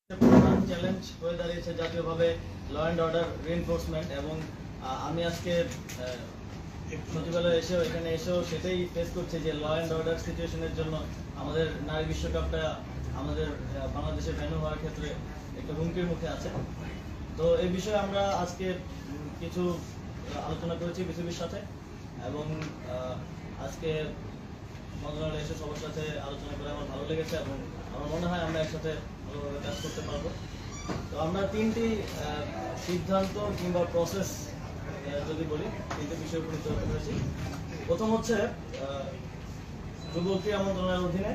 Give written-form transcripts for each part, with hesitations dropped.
প্রধান চ্যালেঞ্জ হয়ে দাঁড়িয়েছে জাতীয়ভাবে ল অ্যান্ড অর্ডার রিএনফোর্সমেন্ট এবং আমি আজকে সচিবালয়ে এসেও সেটাই ফেস করছি যে ল অ্যান্ড অর্ডার সিচুয়েশনের জন্য আমাদের নারী বিশ্বকাপটা আমাদের বাংলাদেশের ভেন্যু হওয়ার ক্ষেত্রে একটা হুমকির মুখে আছে। তো এই বিষয়ে আমরা আজকে কিছু আলোচনা করেছি বিসিবির সাথে এবং আজকে মন্ত্রণালয়ে এসে সবার সাথে আলোচনা করে আমার ভালো লেগেছে এবং আমার মনে হয় আমরা একসাথে ভালোভাবে কাজ করতে পারবো। তো আমরা তিনটি সিদ্ধান্ত কিংবা প্রসেস যদি বলি তিনটি বিষয় উপনীত হতে পেরেছি। প্রথম হচ্ছে যুব ক্রীড়া মন্ত্রণালয়ের অধীনে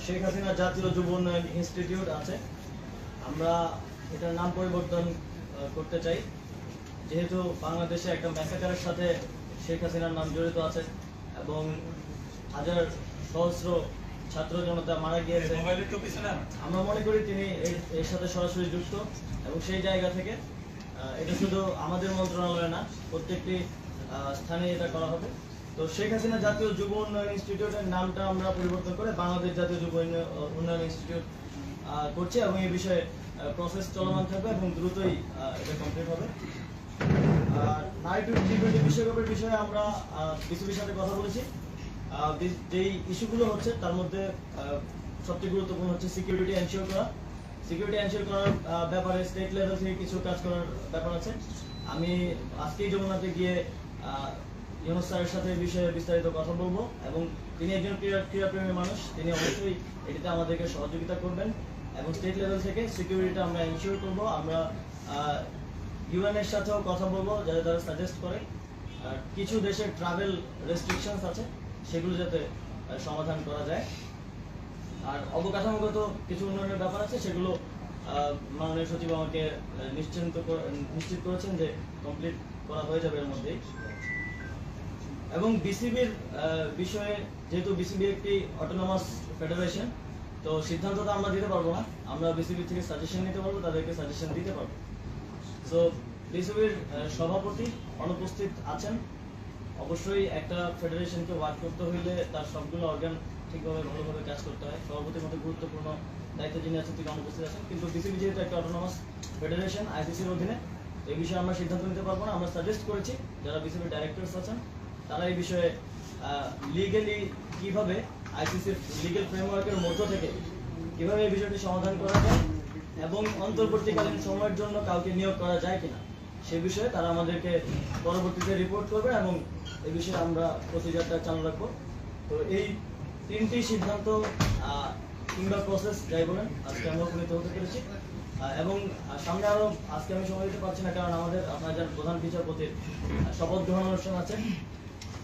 শেখ হাসিনা জাতীয় যুব উন্নয়ন ইনস্টিটিউট আছে, আমরা এটার নাম পরিবর্তন করতে চাই। যেহেতু বাংলাদেশে একটা ম্যাসাকারের সাথে শেখ হাসিনার নাম জড়িত আছে এবং হাজার সহস্র ছাত্র জনতা মারা গিয়েছে, আমরা মনে করি তিনি এর সাথে সরাসরি যুক্ত এবং সেই জায়গা থেকে এটা শুধু আমাদের মন্ত্রণালয়ে না প্রত্যেকটি স্থানে এটা করা হবে। তো শেখ হাসিনা জাতীয় যুব উন্নয়ন ইনস্টিটিউটের নামটা আমরা পরিবর্তন করে বাংলাদেশ জাতীয় যুব উন্নয়ন ইনস্টিটিউট করছি এবং এই বিষয়ে প্রসেস চলমান থাকবে এবং দ্রুতই এটা কমপ্লিট হবে। নারী টি-20 বিশ্বকাপের বিষয়ে আমরা বিসিবির সাথে কথা বলেছি। যেই ইস্যুগুলো হচ্ছে তার মধ্যে সবচেয়ে গুরুত্বপূর্ণ হচ্ছে সিকিউরিটি এনশিওর করার ব্যাপারে স্টেট লেভেল থেকে কিছু কাজ করার ব্যাপার আছে। আমি আজকেই যমুনাতে গিয়ে ইউনুস স্যারের সাথে এই বিষয়ে বিস্তারিত কথা বলবো এবং তিনি একজন ক্রীড়াপ্রেমী মানুষ, তিনি অবশ্যই এটিতে আমাদেরকে সহযোগিতা করবেন এবং স্টেট লেভেল থেকে সিকিউরিটিটা আমরা এনশিওর করবো। আমরা ইউএন এর সাথেও কথা বলবো যাতে তারা সাজেস্ট করে কিছু দেশের ট্রাভেল রেস্ট্রিকশনস আছে সেগুলো যাতে সমাধান করা যায়। আর অবকাঠামোগত কিছু উন্নয়নের ব্যাপার আছে সেগুলো মাননীয় সচিব আমাকে নিশ্চিত করেছেন যে কমপ্লিট করা হয়ে যাবে এর মধ্যেই। এবং বিসিবির বিষয়ে যেহেতু বিসিবি একটি অটোনমাস ফেডারেশন, তো সিদ্ধান্তটা আমরা দিতে পারবো না, আমরা বিসিবি থেকে সাজেশন নিতে পারবো, তাদেরকে সাজেশন দিতে পারবো। তো বিসিবির সভাপতি অনুপস্থিত আছেন। অবশ্যই একটা ফেডারেশনকে ওয়ার্ক করতে হইলে তার সবগুলো অর্গান ঠিকভাবে ভালোভাবে কাজ করতে হয়। সভাপতির মধ্যে গুরুত্বপূর্ণ দায়িত্ব যিনি আছেন তিনি অনুপস্থিত আছেন, কিন্তু বিসিবি যেহেতু একটা অটোনমাস ফেডারেশন আইসিসির অধীনে, এই বিষয়ে আমরা সিদ্ধান্ত নিতে পারবো না। আমরা সাজেস্ট করেছি যারা বিসিবির ডাইরেক্টরস আছেন তারা এই বিষয়ে লিগেলি কিভাবে আইসিসির লিগেল ফ্রেমওয়ার্কের মধ্য থেকে কিভাবে এই বিষয়টি সমাধান করা যায় এবং অন্তর্বর্তীকালীন সময়ের জন্য কাউকে নিয়োগ করা যায় কিনা সে বিষয়ে তারা আমাদেরকে পরবর্তীতে রিপোর্ট করবে এবং এই বিষয়ে আমরা প্রসিজারটা চালু রাখবো। তো এই তিনটি সিদ্ধান্ত কিংবা প্রসেস যাই বলেন আজকে আমরা উপনীত হতে পেরেছি এবং সামনে আরো আজকে আমি সময় দিতে পারছি না কারণ আমাদের আপনাদের প্রধান বিচারপতির শপথ গ্রহণ অনুষ্ঠান আছে।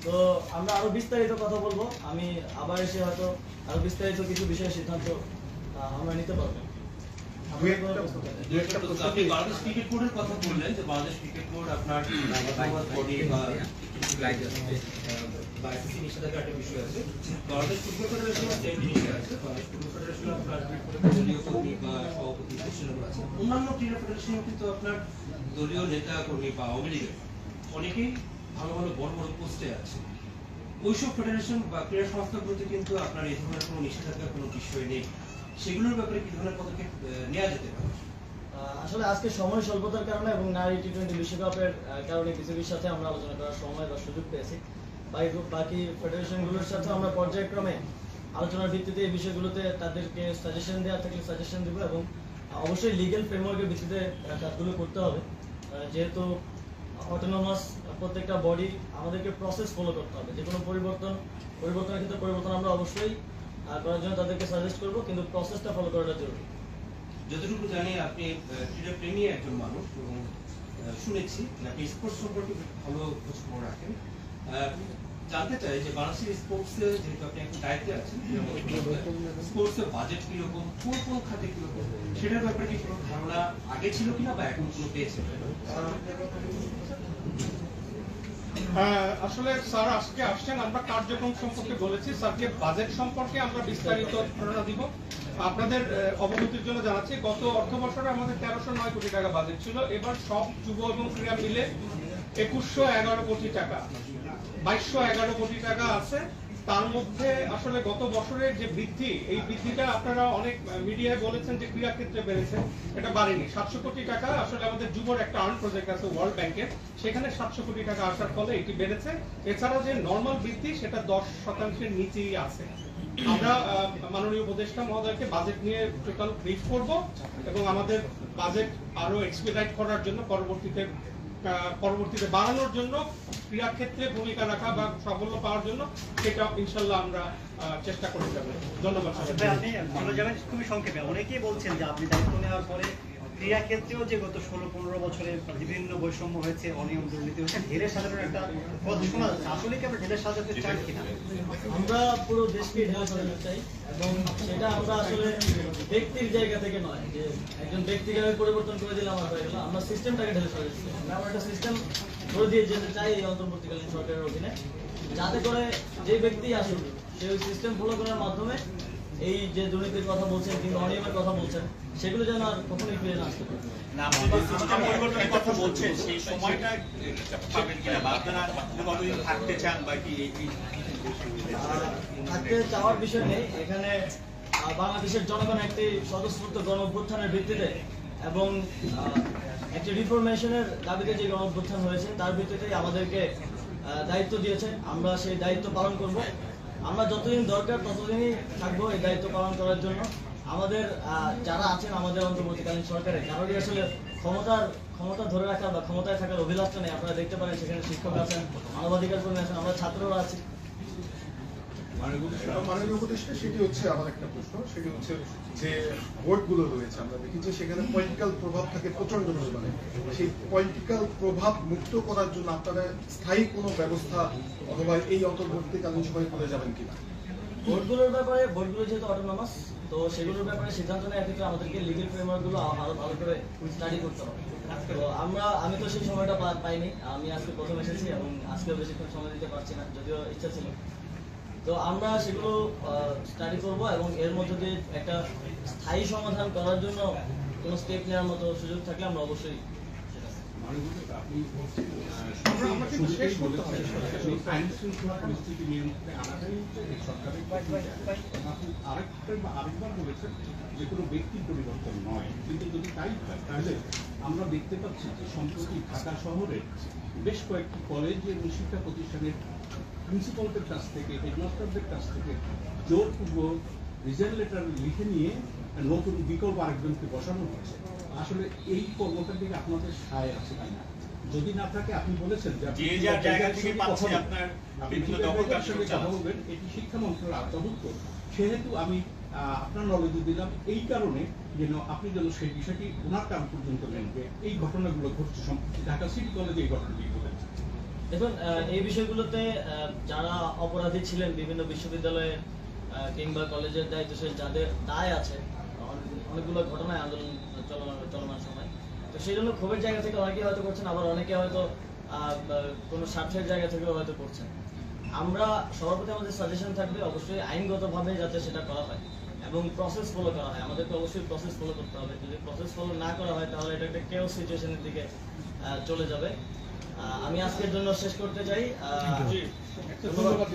তো আমরা আরো বিস্তারিত কথা বলবো, আমি আবার এসে হয়তো আরো বিস্তারিত কিছু বিষয়ে সিদ্ধান্ত আমরা নিতে পারবো। আপনি বাংলাদেশ ক্রিকেট বোর্ডের কথা বললেন যে বাংলাদেশ ক্রিকেট বোর্ড আপনার বডি বা আইসিসি নিষেধাজ্ঞার একটা বিষয় আছে, বাংলাদেশ ফুটবল ফেডারেশন আছে, বাংলাদেশ ফুটবল ফেডারেশন আপনার দলীয় কর্মী বা সভাপতি পজিশনগুলো আছে। অন্যান্য ক্রীড়া ফেডারেশনও কিন্তু আপনার দলীয় নেতা কর্মী বা আওয়ামী লীগের অনেকেই ভালো ভালো বড় বড় পোস্টে আছে। ওইসব ফেডারেশন বা ক্রীড়া সংস্থাগুলোতে কিন্তু আপনার এই ধরনের কোনো নিষেধাজ্ঞার কোনো বিষয় নেই, সেগুলোর ব্যাপারে কি ধরনের পদক্ষেপ নেওয়া যেতে পারে? আসলে আজকে সময় স্বল্পতার কারণে এবং নারী টি-20 বিশ্বকাপের কারণে বিসিবির সাথে আমরা আলোচনা করার সময় বা সুযোগ পেয়েছি। বাকি ফেডারেশনগুলোর সাথে আমরা পর্যায়ক্রমে আলোচনার ভিত্তিতে এই বিষয়গুলোতে তাদেরকে সাজেশন দেওয়া থাকলে সাজেশন দেবো এবং অবশ্যই লিগেল ফ্রেমওয়ার্কের ভিত্তিতে কাজগুলো করতে হবে। যেহেতু অটোনমাস প্রত্যেকটা বডি আমাদেরকে প্রসেস ফলো করতে হবে। যে কোনো পরিবর্তনের ক্ষেত্রে পরিবর্তন আমরা অবশ্যই করার জন্য তাদেরকে সাজেস্ট করবো, কিন্তু প্রসেসটা ফলো করাটা জরুরি। যতটুকু জানি আপনি ক্রীড়া প্রেমী একজন মানুষ এবং শুনেছি আপনি স্পোর্টস সম্পর্কে ভালো খোঁজ খবর রাখেন। জানতে চাই যে বাংলাদেশের স্পোর্টসে যেহেতু আপনি এখন দায়িত্বে আছেন, স্পোর্টসের বাজেট কিরকম, কোন খাতে কিরকম, সেটার ব্যাপারে কি কোনো ধারণা আগে ছিল কিনা বা এখন কোনো পেয়েছেন? আসলে স্যার আজকে আসছেন, আমরা কার্যক্রম সম্পর্কে বলেছি, স্যারকে বাজেট সম্পর্কে আমরা বিস্তারিত ধারণা দিব। আপনাদের অবগতির জন্য জানাচ্ছি গত অর্থ বছরে আমাদের 1309 কোটি টাকা বাজেট ছিল, এবার সব যুব এবং ক্রীড়া মিলে 2111 কোটি টাকা, 2211 কোটি টাকা আছে তার মধ্যে আসলে গত বছরের যে বৃদ্ধি, এই বৃদ্ধিটা আপনারা অনেক মিডিয়ায় বলেছেন যে ক্রীড়া ক্ষেত্রে বেড়েছে, এটা বাড়েনি। 700 কোটি টাকা আসলে আমাদের যুবর একটা আর্ন প্রজেক্ট আছে ওয়ার্ল্ড ব্যাংকের, সেখানে 700 কোটি টাকা আসার ফলে এটি বেড়েছে। এছাড়া যে নর্মাল বৃদ্ধি সেটা 10% নিচেই আছে। আমরা মাননীয় উপদেষ্টা মহোদয়কে বাজেট নিয়ে টোটাল ব্রিফ করব এবং আমাদের বাজেট আরো এক্সপিরাইট করার জন্য পরবর্তীতে বাড়ানোর জন্য, ক্রীড়া ক্ষেত্রে ভূমিকা রাখা বা সাফল্য পাওয়ার জন্য সেটা ইনশাল্লাহ আমরা চেষ্টা করে যাব। ধন্যবাদ। আপনি ভালো যাবেন, খুবই সংক্ষেপে। অনেকেই বলছেন যে আপনি দায়িত্ব নেওয়ার পরে ক্রীড়া ক্ষেত্রেও যে গত 16-15 বছরে বিভিন্ন বৈষম্য হয়েছে, অনিয়ম দুর্নীতি হয়েছে, ঢেলে সাজানোর একটা কথা শোনা যাচ্ছে। আসলে কি আপনি ঢেলে সাজাতে চান কিনা? আমরা পুরো দেশকে ঢেলে সাজাতে চাই এবং সেটা আমরা আসলে ব্যক্তির জায়গা থেকে নয় যে একজন ব্যক্তিকে পরিবর্তন করে দিলে আমার হয়ে গেল। আমরা সিস্টেমটাকে ঢেলে সাজাতে চাই। আমরা একটা সিস্টেম করে দিয়ে যেতে চাই এই অন্তর্বর্তীকালীন সরকারের অধীনে, যাতে করে যে ব্যক্তি আসুক সে ওই সিস্টেম ফলো করার মাধ্যমে এই যে দুর্নীতির কথা বলছেন কিংবা অনিয়মের কথা বলছেন সেগুলো যেন আর কখনোই ফিরে না আসতে পারে। না, আপনি যে সিস্টেম পরিবর্তনের কথা বলছেন সেই সময়টা পাবেন কিনা, বা আপনারা কতদিন থাকতে চান, বা কি থাকতে চাওয়ার বিষয় নেই। এখানে বাংলাদেশের জনগণ একটি স্বতঃস্ফূর্ত গণ অভ্যুত্থানের ভিত্তিতে এবং একটি রিফরমেশনের দাবিতে যে গণ অভ্যুত্থান হয়েছে তার ভিত্তিতেই আমাদেরকে দায়িত্ব দিয়েছে। আমরা সেই দায়িত্ব পালন করব। আমরা যতদিন দরকার ততদিনই থাকবো এই দায়িত্ব পালন করার জন্য। আমাদের যারা আছেন আমাদের অন্তর্বর্তীকালীন সরকারে কারোরই আসলে ক্ষমতা ধরে রাখার বা ক্ষমতায় থাকার অভিলাষটা নেই। আপনারা দেখতে পারেন সেখানে শিক্ষক আছেন, মানবাধিকার কর্মী আছেন, আমরা ছাত্ররা আছি। মাননীয় উপদেষ্টা, সেটি হচ্ছে আমার একটা প্রশ্ন। সেটি হচ্ছে যে ভোটগুলো রয়েছে, আমরা দেখি যে সেখানে পলিটিক্যাল প্রভাব থাকে প্রচন্ড পরিমাণে। সেই পলিটিক্যাল প্রভাব মুক্ত করার জন্য আপনারা স্থায়ী কোনো ব্যবস্থা অথবা এই অন্তর্বর্তীকালীন সময় করে যাবেন কিনা? ভোটগুলোর ব্যাপারে, ভোটগুলো যেহেতু অটোনমাস, তো সেগুলোর ব্যাপারে সিদ্ধান্ত নেওয়ার ক্ষেত্রে আমাদেরকে লিগেল ফ্রেমওয়ার্কগুলো আরো ভালো করে স্টাডি করতে হবে। তো আমি তো সেই সময়টা পাইনি। আমি আজকে প্রথম এসেছি এবং আজকেও বেশিক্ষণ সময় দিতে পারছি না, যদিও ইচ্ছা ছিল। তো আমরা সেগুলো স্টাডি করব এবং এর মধ্যে দিয়ে একটা স্থায়ী সমাধান করার জন্য কোনো স্টেপ নেওয়ার মতো সুযোগ থাকলে আমরা অবশ্যই আমরা কিন্তু শেষ করতে হবে। আইন শৃঙ্খলা পরিস্থিতি নিয়ন্ত্রণে আনাটাই হচ্ছে এই সরকারের আপনি আরেকবার বলেছেন যে কোনো ব্যক্তির পরিবর্তন নয়, কিন্তু যদি তাই হয় তাহলে আমরা দেখতে পাচ্ছি যে সম্প্রতি ঢাকা শহরে বেশ কয়েকটি কলেজ এবং শিক্ষা প্রতিষ্ঠানের প্রিন্সিপালদের কাছ থেকে, হেডমাস্টারদের কাছ থেকে জোরপূর্বক রিজাইন লেটার লিখে নিয়ে নতুন বিকল্প আরেকজনকে বসানো হচ্ছে। আসলে এই কর্মটার দিকে আপনাদের সায় আছে কিনা? যদি না থাকে, আপনি বলেছেন যে যে যার জায়গা থেকে পাচ্ছে আপনার বিভিন্ন দখলদার সঙ্গে কথা বলবেন, এটি শিক্ষা মন্ত্রণালয়ের আওতাভুক্ত। সেহেতু আমি আপনার নলেজে দিলাম এই কারণে যেন আপনি যেন সেই বিষয়টি ওনার কান পর্যন্ত নেন যে এই ঘটনাগুলো ঘটছে সম্প্রতি ঢাকা সিটি কলেজে এই ঘটনাটি ঘটেছে। দেখুন, এই বিষয়গুলোতে যারা অপরাধী ছিলেন বিভিন্ন বিশ্ববিদ্যালয়ে কিংবা কলেজের দায়িত্বশীল যাদের দায় আছে, অনেকগুলো ঘটনায় আন্দোলন চলমান সময়, তো সেই জন্য ক্ষোভের জায়গা থেকে অনেকে হয়তো করছেন, আবার অনেকে হয়তো কোনো স্বার্থের জায়গা থেকেও হয়তো করছেন। আমরা সবার প্রতি আমাদের সাজেশন থাকবে অবশ্যই আইনগতভাবে যাতে সেটা করা হয় এবং প্রসেস ফলো করা হয়। আমাদেরকে অবশ্যই প্রসেস ফলো করতে হবে। যদি প্রসেস ফলো না করা হয় তাহলে এটা একটা কেওস সিচুয়েশনের দিকে চলে যাবে। আমি আজকের জন্য শেষ করতে চাই। ধন্যবাদ।